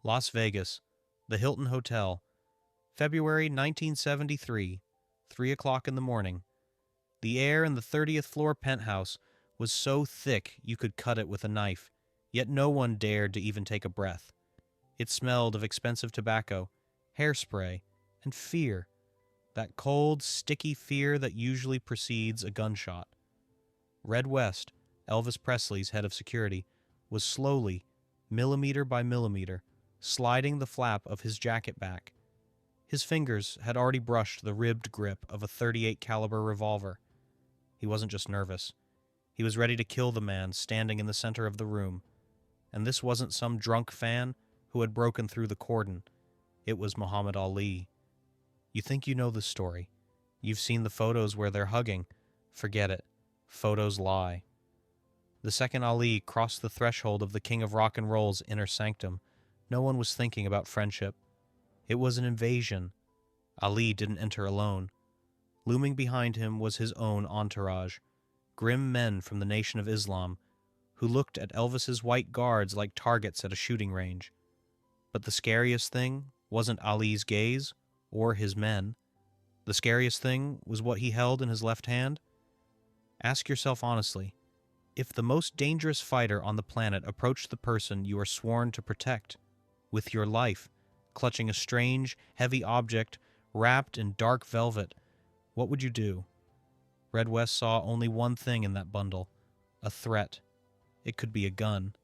Las Vegas, the Hilton Hotel, February 1973, 3 o'clock in the morning. The air in the 30th floor penthouse was so thick you could cut it with a knife, yet no one dared to even take a breath. It smelled of expensive tobacco, hairspray, and fear. That cold, sticky fear that usually precedes a gunshot. Red West, Elvis Presley's head of security, was slowly, millimeter by millimeter, sliding the flap of his jacket back. His fingers had already brushed the ribbed grip of a .38 caliber revolver. He wasn't just nervous. He was ready to kill the man standing in the center of the room. And this wasn't some drunk fan who had broken through the cordon. It was Muhammad Ali. You think you know the story. You've seen the photos where they're hugging. Forget it. Photos lie. The second Ali crossed the threshold of the King of Rock and Roll's inner sanctum, no one was thinking about friendship. It was an invasion. Ali didn't enter alone. Looming behind him was his own entourage, grim men from the Nation of Islam, who looked at Elvis's white guards like targets at a shooting range. But the scariest thing wasn't Ali's gaze or his men. The scariest thing was what he held in his left hand. Ask yourself honestly, if the most dangerous fighter on the planet approached the person you are sworn to protect, with your life, clutching a strange, heavy object wrapped in dark velvet, what would you do? Red West saw only one thing in that bundle, a threat. It could be a gun,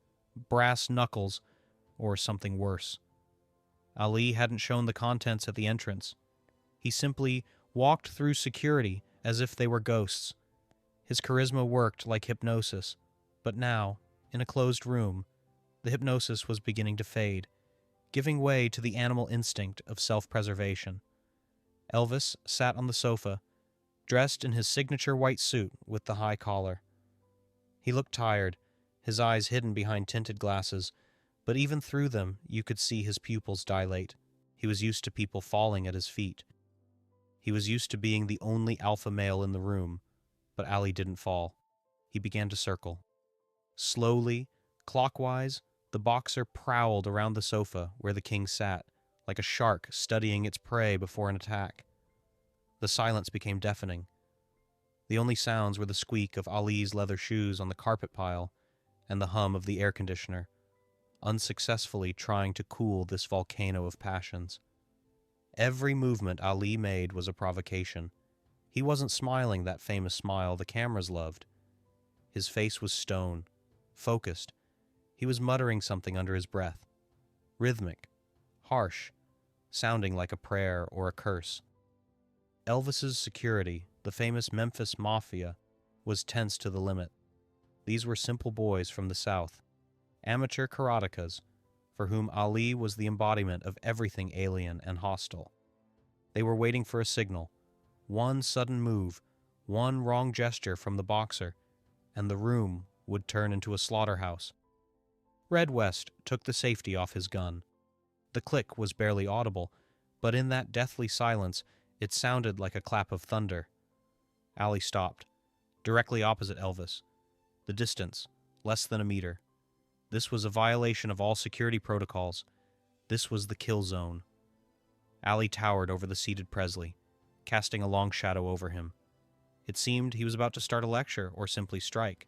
brass knuckles, or something worse. Ali hadn't shown the contents at the entrance. He simply walked through security as if they were ghosts. His charisma worked like hypnosis, but now, in a closed room, the hypnosis was beginning to fade, giving way to the animal instinct of self-preservation. Elvis sat on the sofa, dressed in his signature white suit with the high collar. He looked tired, his eyes hidden behind tinted glasses, but even through them you could see his pupils dilate. He was used to people falling at his feet. He was used to being the only alpha male in the room, but Ali didn't fall. He began to circle. Slowly, clockwise, the boxer prowled around the sofa where the king sat, like a shark studying its prey before an attack. The silence became deafening. The only sounds were the squeak of Ali's leather shoes on the carpet pile and the hum of the air conditioner, unsuccessfully trying to cool this volcano of passions. Every movement Ali made was a provocation. He wasn't smiling that famous smile the cameras loved. His face was stone, focused. He was muttering something under his breath. Rhythmic, harsh, sounding like a prayer or a curse. Elvis's security, the famous Memphis Mafia, was tense to the limit. These were simple boys from the South, amateur karatekas, for whom Ali was the embodiment of everything alien and hostile. They were waiting for a signal. One sudden move, one wrong gesture from the boxer, and the room would turn into a slaughterhouse. Red West took the safety off his gun. The click was barely audible, but in that deathly silence, it sounded like a clap of thunder. Ali stopped, directly opposite Elvis. The distance, less than a meter. This was a violation of all security protocols. This was the kill zone. Ali towered over the seated Presley, casting a long shadow over him. It seemed he was about to start a lecture or simply strike.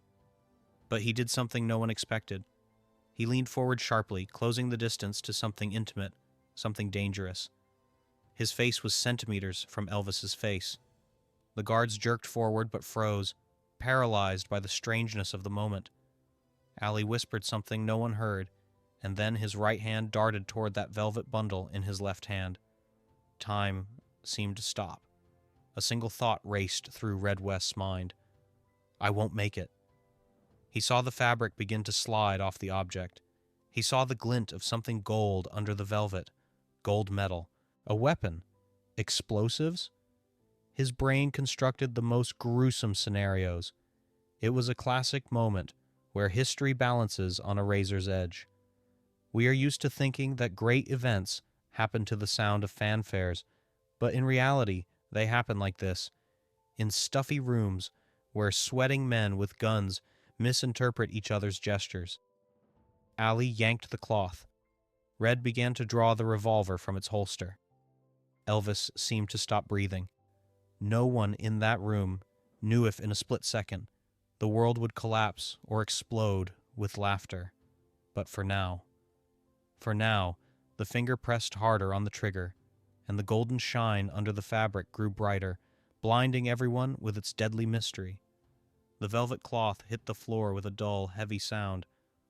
But he did something no one expected. He leaned forward sharply, closing the distance to something intimate, something dangerous. His face was centimeters from Elvis's face. The guards jerked forward but froze, paralyzed by the strangeness of the moment. Ali whispered something no one heard, and then his right hand darted toward that velvet bundle in his left hand. Time seemed to stop. A single thought raced through Red West's mind. I won't make it. He saw the fabric begin to slide off the object. He saw the glint of something gold under the velvet. Gold metal. A weapon. Explosives? His brain constructed the most gruesome scenarios. It was a classic moment where history balances on a razor's edge. We are used to thinking that great events happen to the sound of fanfares, but in reality, they happen like this, in stuffy rooms where sweating men with guns misinterpret each other's gestures. Ali yanked the cloth. Red began to draw the revolver from its holster. Elvis seemed to stop breathing. No one in that room knew if in a split second the world would collapse or explode with laughter. But for now, the finger pressed harder on the trigger, and the golden shine under the fabric grew brighter, blinding everyone with its deadly mystery. The velvet cloth hit the floor with a dull, heavy sound,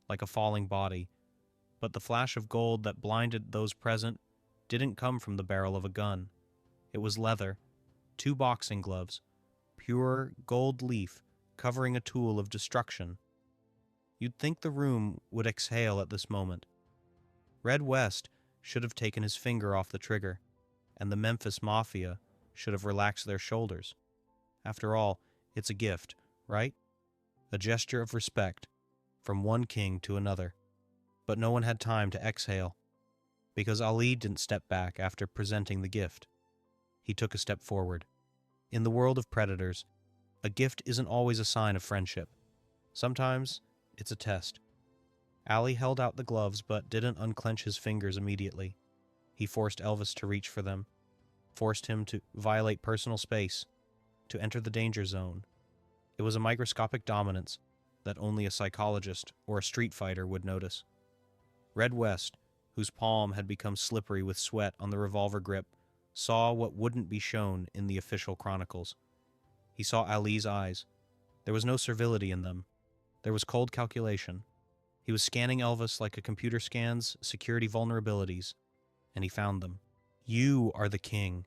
like a falling body, but the flash of gold that blinded those present didn't come from the barrel of a gun. It was leather, 2 boxing gloves, pure gold leaf covering a tool of destruction. You'd think the room would exhale at this moment. Red West should have taken his finger off the trigger, and the Memphis Mafia should have relaxed their shoulders. After all, it's a gift, right? A gesture of respect from one king to another. But no one had time to exhale, because Ali didn't step back after presenting the gift. He took a step forward. In the world of predators, a gift isn't always a sign of friendship. Sometimes it's a test. Ali held out the gloves but didn't unclench his fingers immediately. He forced Elvis to reach for them, forced him to violate personal space, to enter the danger zone. It was a microscopic dominance that only a psychologist or a street fighter would notice. Red West, whose palm had become slippery with sweat on the revolver grip, saw what wouldn't be shown in the official chronicles. He saw Ali's eyes. There was no servility in them. There was cold calculation. He was scanning Elvis like a computer scans security vulnerabilities, and he found them. "You are the king."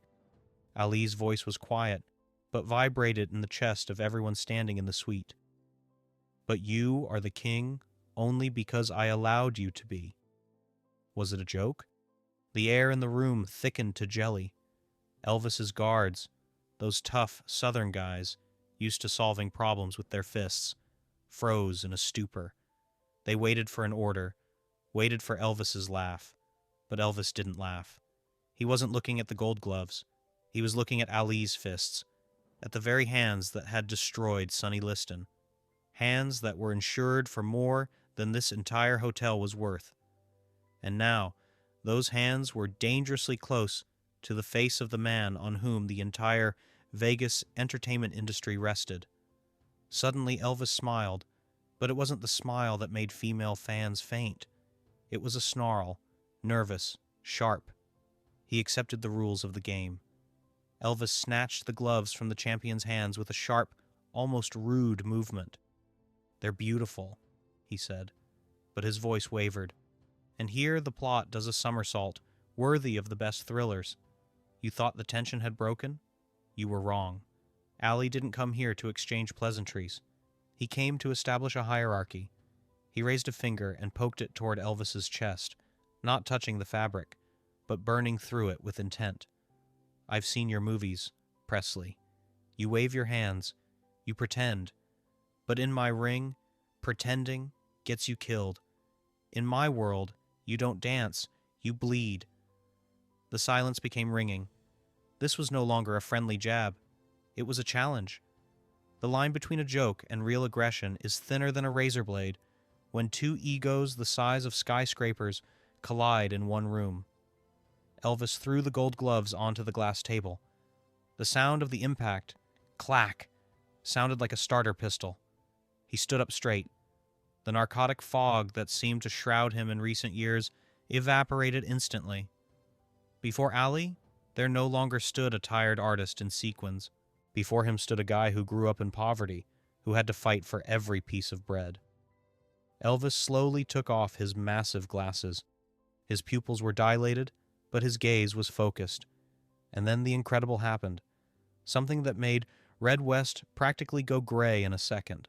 Ali's voice was quiet, but vibrated in the chest of everyone standing in the suite. "But you are the king only because I allowed you to be." Was it a joke? The air in the room thickened to jelly. Elvis's guards, those tough Southern guys used to solving problems with their fists, froze in a stupor. They waited for an order, waited for Elvis's laugh. But Elvis didn't laugh. He wasn't looking at the gold gloves. He was looking at Ali's fists, at the very hands that had destroyed Sonny Liston. Hands that were insured for more than this entire hotel was worth. And now, those hands were dangerously close to the face of the man on whom the entire Vegas entertainment industry rested. Suddenly Elvis smiled, but it wasn't the smile that made female fans faint. It was a snarl, nervous, sharp. He accepted the rules of the game. Elvis snatched the gloves from the champion's hands with a sharp, almost rude movement. "They're beautiful," he said, but his voice wavered. And here the plot does a somersault, worthy of the best thrillers. You thought the tension had broken? You were wrong. Ali didn't come here to exchange pleasantries. He came to establish a hierarchy. He raised a finger and poked it toward Elvis's chest, not touching the fabric, but burning through it with intent. "I've seen your movies, Presley. You wave your hands, you pretend, but in my ring, pretending gets you killed. In my world, you don't dance, you bleed." The silence became ringing. This was no longer a friendly jab. It was a challenge. The line between a joke and real aggression is thinner than a razor blade when two egos the size of skyscrapers collide in one room. Elvis threw the gold gloves onto the glass table. The sound of the impact, clack, sounded like a starter pistol. He stood up straight. The narcotic fog that seemed to shroud him in recent years evaporated instantly. Before Ali, there no longer stood a tired artist in sequins. Before him stood a guy who grew up in poverty, who had to fight for every piece of bread. Elvis slowly took off his massive glasses. His pupils were dilated, but his gaze was focused. And then the incredible happened, something that made Red West practically go gray in a second.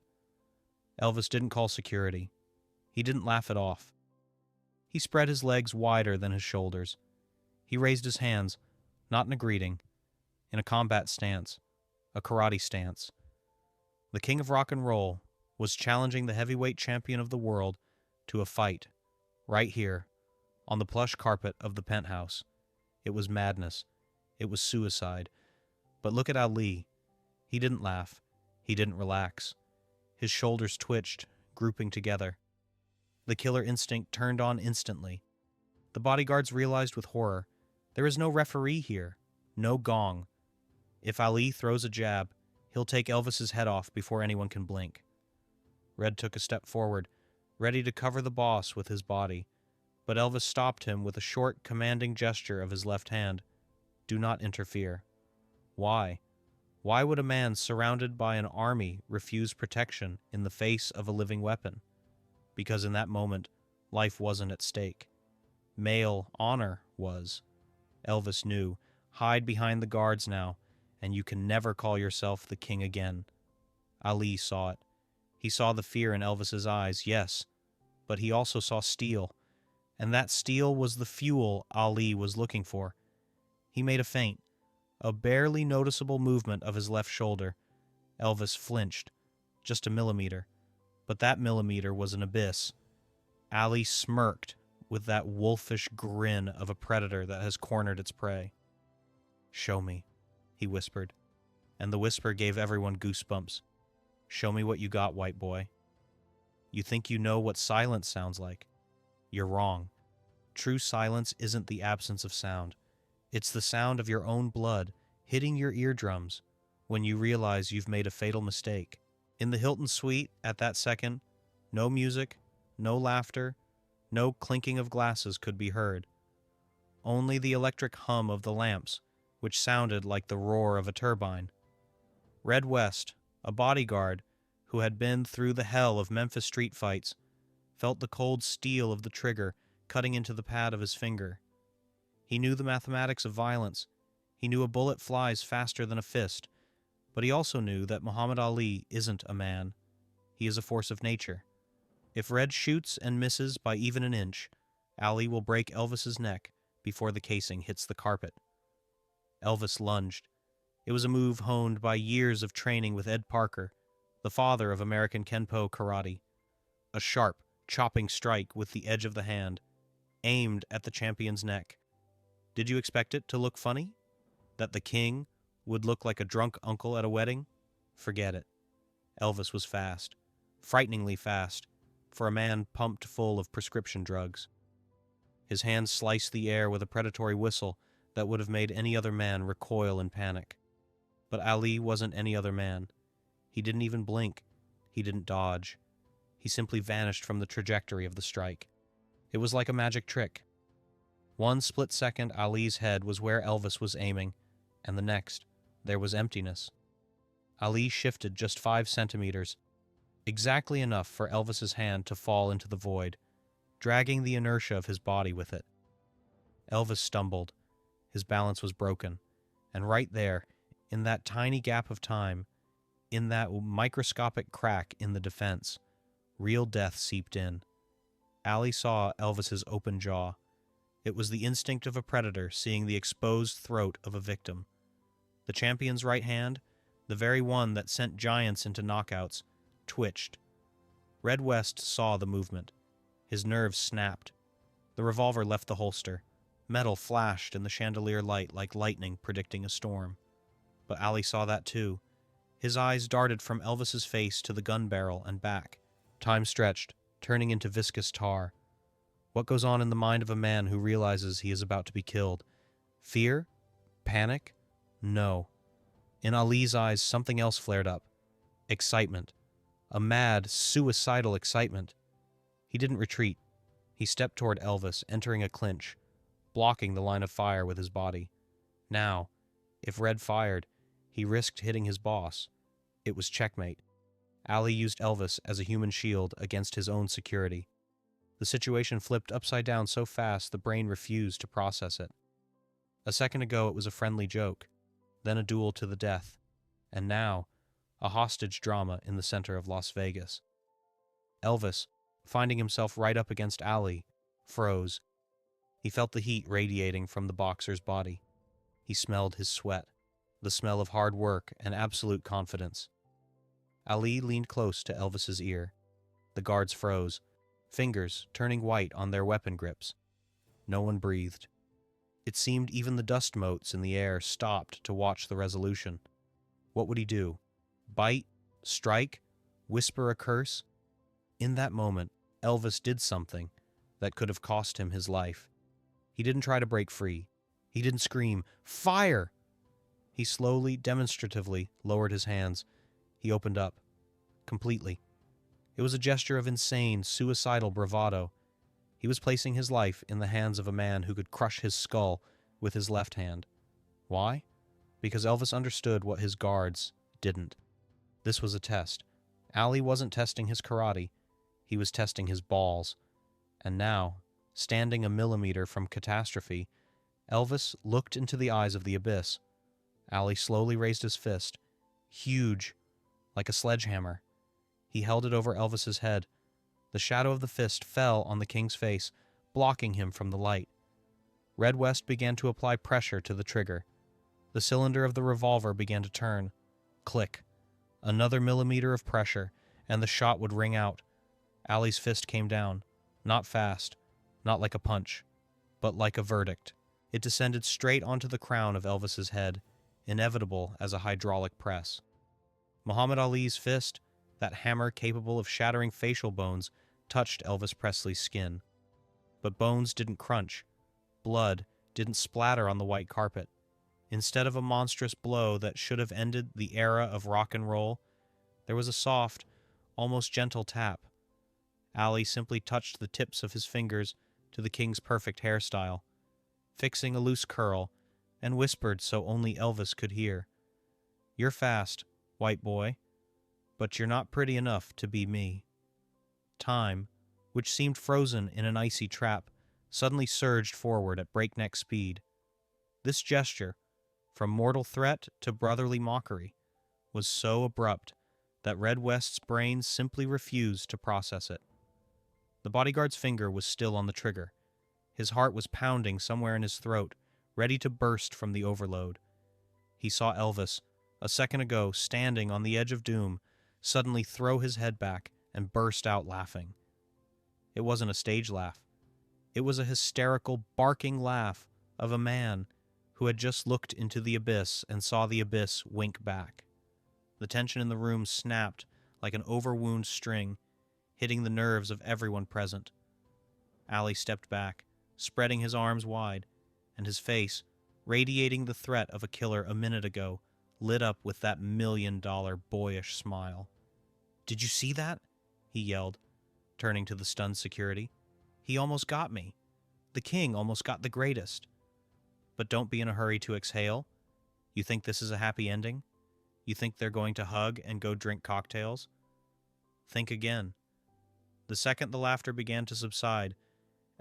Elvis didn't call security. He didn't laugh it off. He spread his legs wider than his shoulders. He raised his hands, not in a greeting, in a combat stance, a karate stance. The king of rock and roll was challenging the heavyweight champion of the world to a fight, right here, on the plush carpet of the penthouse. It was madness. It was suicide. But look at Ali. He didn't laugh. He didn't relax. His shoulders twitched, grouping together. The killer instinct turned on instantly. The bodyguards realized with horror, there is no referee here, no gong. If Ali throws a jab, he'll take Elvis's head off before anyone can blink. Red took a step forward, ready to cover the boss with his body, but Elvis stopped him with a short, commanding gesture of his left hand. Do not interfere. Why? Why would a man surrounded by an army refuse protection in the face of a living weapon? Because in that moment, life wasn't at stake. Male honor was. Elvis knew. Hide behind the guards now, and you can never call yourself the king again. Ali saw it. He saw the fear in Elvis's eyes, yes, but he also saw steel, and that steel was the fuel Ali was looking for. He made a feint, a barely noticeable movement of his left shoulder. Elvis flinched, just a millimeter, but that millimeter was an abyss. Ali smirked with that wolfish grin of a predator that has cornered its prey. "Show me," he whispered, and the whisper gave everyone goosebumps. "Show me what you got, white boy." You think you know what silence sounds like? You're wrong. True silence isn't the absence of sound. It's the sound of your own blood hitting your eardrums when you realize you've made a fatal mistake. In the Hilton suite, at that second, no music, no laughter, no clinking of glasses could be heard. Only the electric hum of the lamps, which sounded like the roar of a turbine. Red West, a bodyguard who had been through the hell of Memphis street fights, felt the cold steel of the trigger cutting into the pad of his finger. He knew the mathematics of violence. He knew a bullet flies faster than a fist, but he also knew that Muhammad Ali isn't a man. He is a force of nature. If Red shoots and misses by even an inch, Ali will break Elvis's neck before the casing hits the carpet. Elvis lunged. It was a move honed by years of training with Ed Parker, the father of American Kenpo karate. A sharp, chopping strike with the edge of the hand, aimed at the champion's neck. Did you expect it to look funny? That the king would look like a drunk uncle at a wedding? Forget it. Elvis was fast, frighteningly fast, for a man pumped full of prescription drugs. His hand sliced the air with a predatory whistle that would have made any other man recoil in panic. But Ali wasn't any other man. He didn't even blink. He didn't dodge. He simply vanished from the trajectory of the strike. It was like a magic trick. One split second, Ali's head was where Elvis was aiming, and the next, there was emptiness. Ali shifted just 5 centimeters, exactly enough for Elvis's hand to fall into the void, dragging the inertia of his body with it. Elvis stumbled. His balance was broken, and right there, in that tiny gap of time, in that microscopic crack in the defense, real death seeped in. Ali saw Elvis's open jaw. It was the instinct of a predator seeing the exposed throat of a victim. The champion's right hand, the very one that sent giants into knockouts, twitched. Red West saw the movement. His nerves snapped. The revolver left the holster. Metal flashed in the chandelier light like lightning predicting a storm. But Ali saw that too. His eyes darted from Elvis's face to the gun barrel and back. Time stretched, turning into viscous tar. What goes on in the mind of a man who realizes he is about to be killed? Fear? Panic? No. In Ali's eyes, something else flared up. Excitement. A mad, suicidal excitement. He didn't retreat. He stepped toward Elvis, entering a clinch, blocking the line of fire with his body. Now, if Red fired, he risked hitting his boss. It was checkmate. Ali used Elvis as a human shield against his own security. The situation flipped upside down so fast the brain refused to process it. A second ago it was a friendly joke, then a duel to the death, and now a hostage drama in the center of Las Vegas. Elvis, finding himself right up against Ali, froze. He felt the heat radiating from the boxer's body. He smelled his sweat, the smell of hard work and absolute confidence. Ali leaned close to Elvis's ear. The guards froze, fingers turning white on their weapon grips. No one breathed. It seemed even the dust motes in the air stopped to watch the resolution. What would he do? Bite? Strike? Whisper a curse? In that moment, Elvis did something that could have cost him his life. He didn't try to break free. He didn't scream, "Fire!" He slowly, demonstratively lowered his hands. He opened up. Completely. It was a gesture of insane, suicidal bravado. He was placing his life in the hands of a man who could crush his skull with his left hand. Why? Because Elvis understood what his guards didn't. This was a test. Ali wasn't testing his karate. He was testing his balls. And now, standing a millimeter from catastrophe, Elvis looked into the eyes of the abyss. Ali slowly raised his fist, huge, like a sledgehammer. He held it over Elvis's head. The shadow of the fist fell on the king's face, blocking him from the light. Red West began to apply pressure to the trigger. The cylinder of the revolver began to turn. Click. Another millimeter of pressure, and the shot would ring out. Ali's fist came down. Not fast, not like a punch, but like a verdict. It descended straight onto the crown of Elvis's head, inevitable as a hydraulic press. Muhammad Ali's fist, that hammer capable of shattering facial bones, touched Elvis Presley's skin. But bones didn't crunch. Blood didn't splatter on the white carpet. Instead of a monstrous blow that should have ended the era of rock and roll, there was a soft, almost gentle tap. Ali simply touched the tips of his fingers to the king's perfect hairstyle, fixing a loose curl, and whispered so only Elvis could hear, "You're fast, white boy, but you're not pretty enough to be me." Time, which seemed frozen in an icy trap, suddenly surged forward at breakneck speed. This gesture, from mortal threat to brotherly mockery, was so abrupt that Red West's brain simply refused to process it. The bodyguard's finger was still on the trigger. His heart was pounding somewhere in his throat, ready to burst from the overload. He saw Elvis, a second ago standing on the edge of doom, suddenly throw his head back and burst out laughing. It wasn't a stage laugh. It was a hysterical, barking laugh of a man who had just looked into the abyss and saw the abyss wink back. The tension in the room snapped like an overwound string, hitting the nerves of everyone present. Ali stepped back, spreading his arms wide, and his face, radiating the threat of a killer a minute ago, lit up with that $1,000,000 boyish smile. "Did you see that?" he yelled, turning to the stunned security. "He almost got me. The king almost got the greatest. But don't be in a hurry to exhale. You think this is a happy ending? You think they're going to hug and go drink cocktails? Think again." The second the laughter began to subside,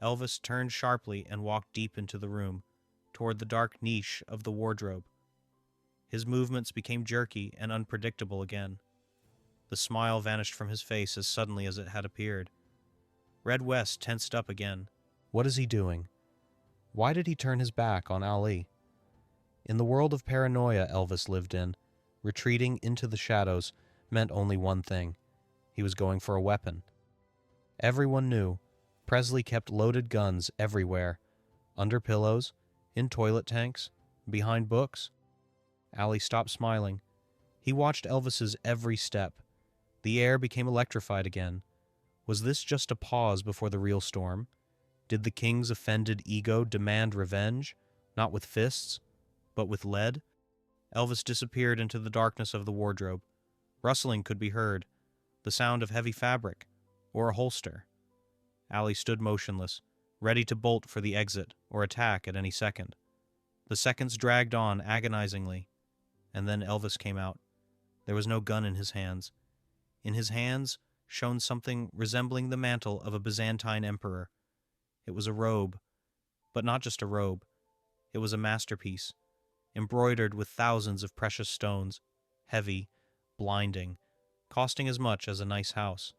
Elvis turned sharply and walked deep into the room, toward the dark niche of the wardrobe. His movements became jerky and unpredictable again. The smile vanished from his face as suddenly as it had appeared. Red West tensed up again. What is he doing? Why did he turn his back on Ali? In the world of paranoia Elvis lived in, retreating into the shadows meant only one thing. He was going for a weapon. Everyone knew. Presley kept loaded guns everywhere. Under pillows, in toilet tanks, behind books. Ali stopped smiling. He watched Elvis's every step. The air became electrified again. Was this just a pause before the real storm? Did the king's offended ego demand revenge, not with fists, but with lead? Elvis disappeared into the darkness of the wardrobe. Rustling could be heard, the sound of heavy fabric, or a holster. Ali stood motionless, ready to bolt for the exit or attack at any second. The seconds dragged on agonizingly, and then Elvis came out. There was no gun in his hands. In his hands shone something resembling the mantle of a Byzantine emperor. It was a robe, but not just a robe. It was a masterpiece, embroidered with thousands of precious stones, heavy, blinding, costing as much as a nice house.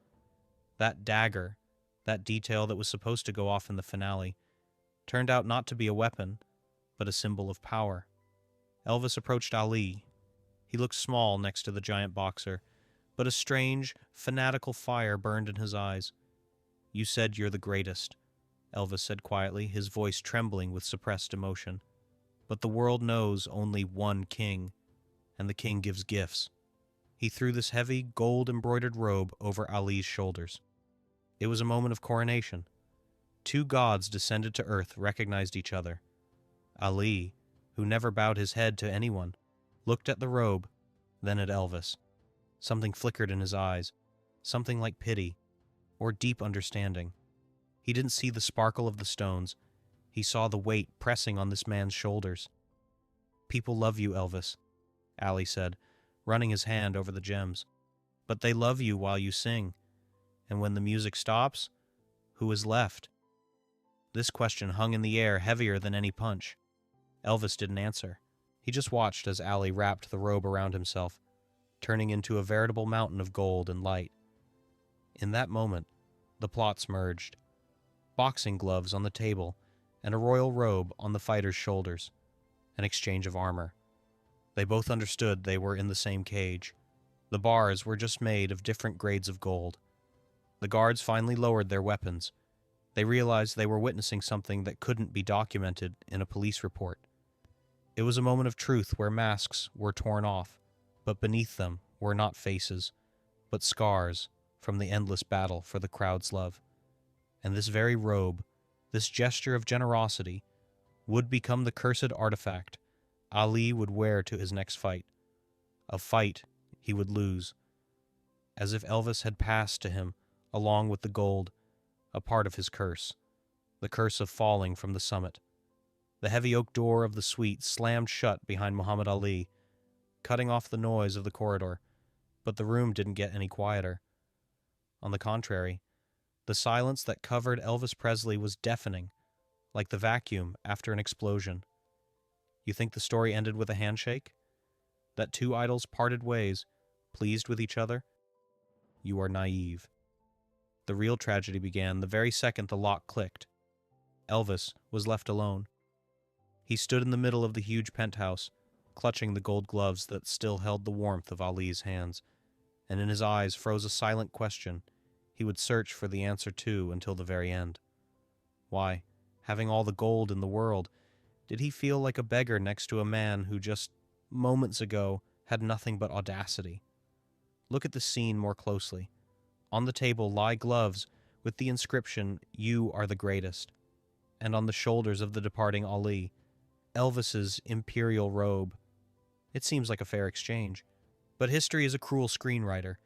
That dagger, that detail that was supposed to go off in the finale, turned out not to be a weapon, but a symbol of power. Elvis approached Ali. He looked small next to the giant boxer, but a strange, fanatical fire burned in his eyes. "You said you're the greatest," Elvis said quietly, his voice trembling with suppressed emotion. "But the world knows only one king, and the king gives gifts." He threw this heavy, gold-embroidered robe over Ali's shoulders. It was a moment of coronation. Two gods descended to earth recognized each other. Ali, who never bowed his head to anyone, looked at the robe, then at Elvis. Something flickered in his eyes, something like pity, or deep understanding. He didn't see the sparkle of the stones. He saw the weight pressing on this man's shoulders. "People love you, Elvis," Ali said, running his hand over the gems. "But they love you while you sing. And when the music stops, who is left?" This question hung in the air heavier than any punch. Elvis didn't answer. He just watched as Ali wrapped the robe around himself, turning into a veritable mountain of gold and light. In that moment, the plots merged. Boxing gloves on the table and a royal robe on the fighter's shoulders. An exchange of armor. They both understood they were in the same cage. The bars were just made of different grades of gold. The guards finally lowered their weapons. They realized they were witnessing something that couldn't be documented in a police report. It was a moment of truth where masks were torn off, but beneath them were not faces, but scars from the endless battle for the crowd's love. And this very robe, this gesture of generosity, would become the cursed artifact Ali would wear to his next fight. A fight he would lose. As if Elvis had passed to him, along with the gold, a part of his curse, the curse of falling from the summit. The heavy oak door of the suite slammed shut behind Muhammad Ali, cutting off the noise of the corridor, but the room didn't get any quieter. On the contrary, the silence that covered Elvis Presley was deafening, like the vacuum after an explosion. You think the story ended with a handshake? That two idols parted ways, pleased with each other? You are naive. The real tragedy began the very second the lock clicked. Elvis was left alone. He stood in the middle of the huge penthouse, clutching the gold gloves that still held the warmth of Ali's hands, and in his eyes froze a silent question he would search for the answer to until the very end. Why, having all the gold in the world, did he feel like a beggar next to a man who just moments ago had nothing but audacity? Look at the scene more closely. On the table lie gloves with the inscription, "You are the greatest," and on the shoulders of the departing Ali, Elvis's imperial robe. It seems like a fair exchange, but history is a cruel screenwriter,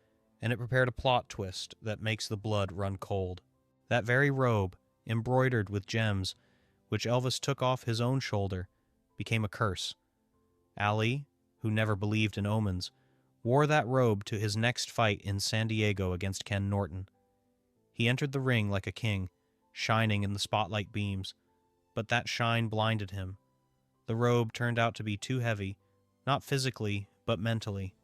and it prepared a plot twist that makes the blood run cold. That very robe, embroidered with gems, which Elvis took off his own shoulder, became a curse. Ali, who never believed in omens, wore that robe to his next fight in San Diego against Ken Norton. He entered the ring like a king, shining in the spotlight beams, but that shine blinded him. The robe turned out to be too heavy, not physically, but mentally.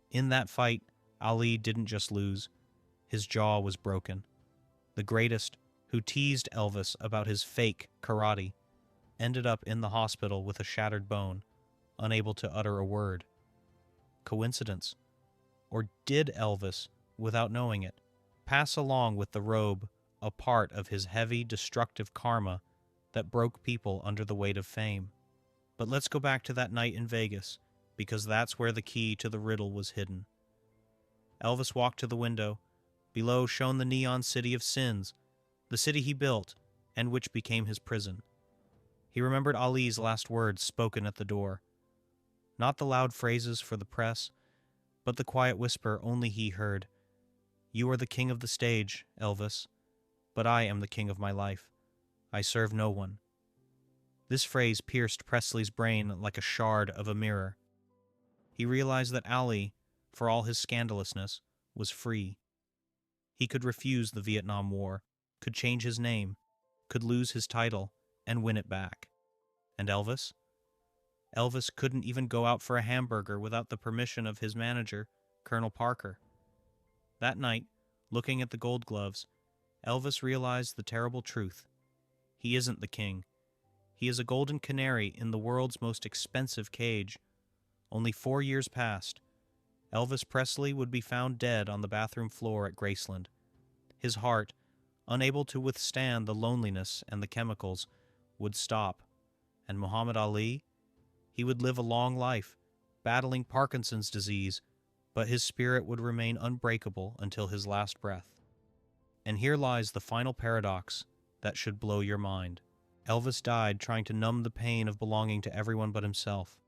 In that fight, Ali didn't just lose. His jaw was broken. The greatest, who teased Elvis about his fake karate, ended up in the hospital with a shattered bone, unable to utter a word. Coincidence? Or did Elvis, without knowing it, pass along with the robe a part of his heavy, destructive karma that broke people under the weight of fame? But let's go back to that night in Vegas, because that's where the key to the riddle was hidden. Elvis walked to the window. Below shone the neon city of sins, the city he built, and which became his prison. He remembered Ali's last words spoken at the door. Not the loud phrases for the press, but the quiet whisper only he heard. "You are the king of the stage, Elvis, but I am the king of my life. I serve no one." This phrase pierced Presley's brain like a shard of a mirror. He realized that Ali, for all his scandalousness, was free. He could refuse the Vietnam War, could change his name, could lose his title, and win it back. And Elvis? Elvis couldn't even go out for a hamburger without the permission of his manager, Colonel Parker. That night, looking at the gold gloves, Elvis realized the terrible truth. He isn't the king. He is a golden canary in the world's most expensive cage. Only 4 years passed. Elvis Presley would be found dead on the bathroom floor at Graceland. His heart, unable to withstand the loneliness and the chemicals, would stop. And Muhammad Ali? He would live a long life, battling Parkinson's disease, but his spirit would remain unbreakable until his last breath. And here lies the final paradox that should blow your mind. Elvis died trying to numb the pain of belonging to everyone but himself.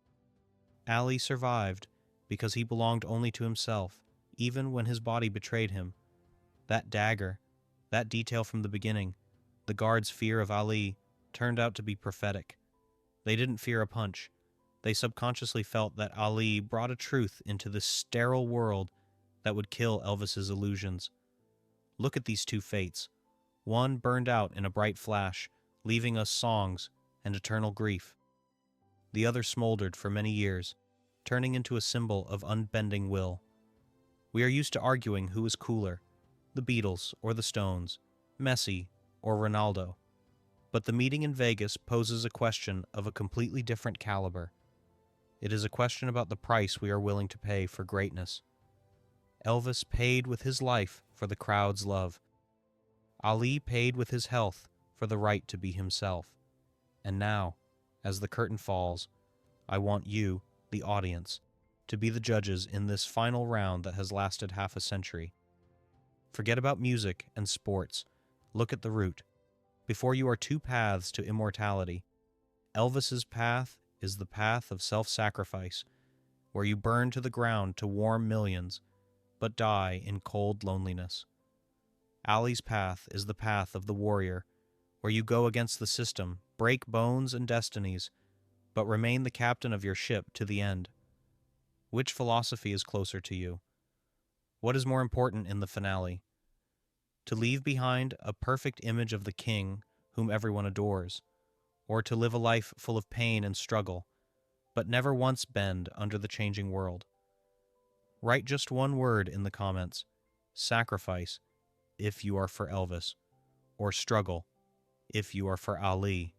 Ali survived because he belonged only to himself, even when his body betrayed him. That dagger, that detail from the beginning, the guards' fear of Ali, turned out to be prophetic. They didn't fear a punch. They subconsciously felt that Ali brought a truth into this sterile world that would kill Elvis's illusions. Look at these two fates. One burned out in a bright flash, leaving us songs and eternal grief. The other smoldered for many years, turning into a symbol of unbending will. We are used to arguing who is cooler, the Beatles or the Stones, Messi or Ronaldo. But the meeting in Vegas poses a question of a completely different caliber. It is a question about the price we are willing to pay for greatness. Elvis paid with his life for the crowd's love. Ali paid with his health for the right to be himself. And now, as the curtain falls, I want you, the audience, to be the judges in this final round that has lasted half a century. Forget about music and sports. Look at the root. Before you are two paths to immortality. Elvis's path is the path of self-sacrifice, where you burn to the ground to warm millions, but die in cold loneliness. Ali's path is the path of the warrior, where you go against the system, break bones and destinies, but remain the captain of your ship to the end. Which philosophy is closer to you? What is more important in the finale? To leave behind a perfect image of the king whom everyone adores, or to live a life full of pain and struggle, but never once bend under the changing world? Write just one word in the comments: sacrifice, if you are for Elvis, or struggle, if you are for Ali.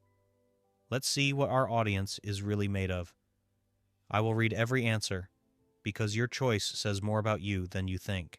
Let's see what our audience is really made of. I will read every answer, because your choice says more about you than you think.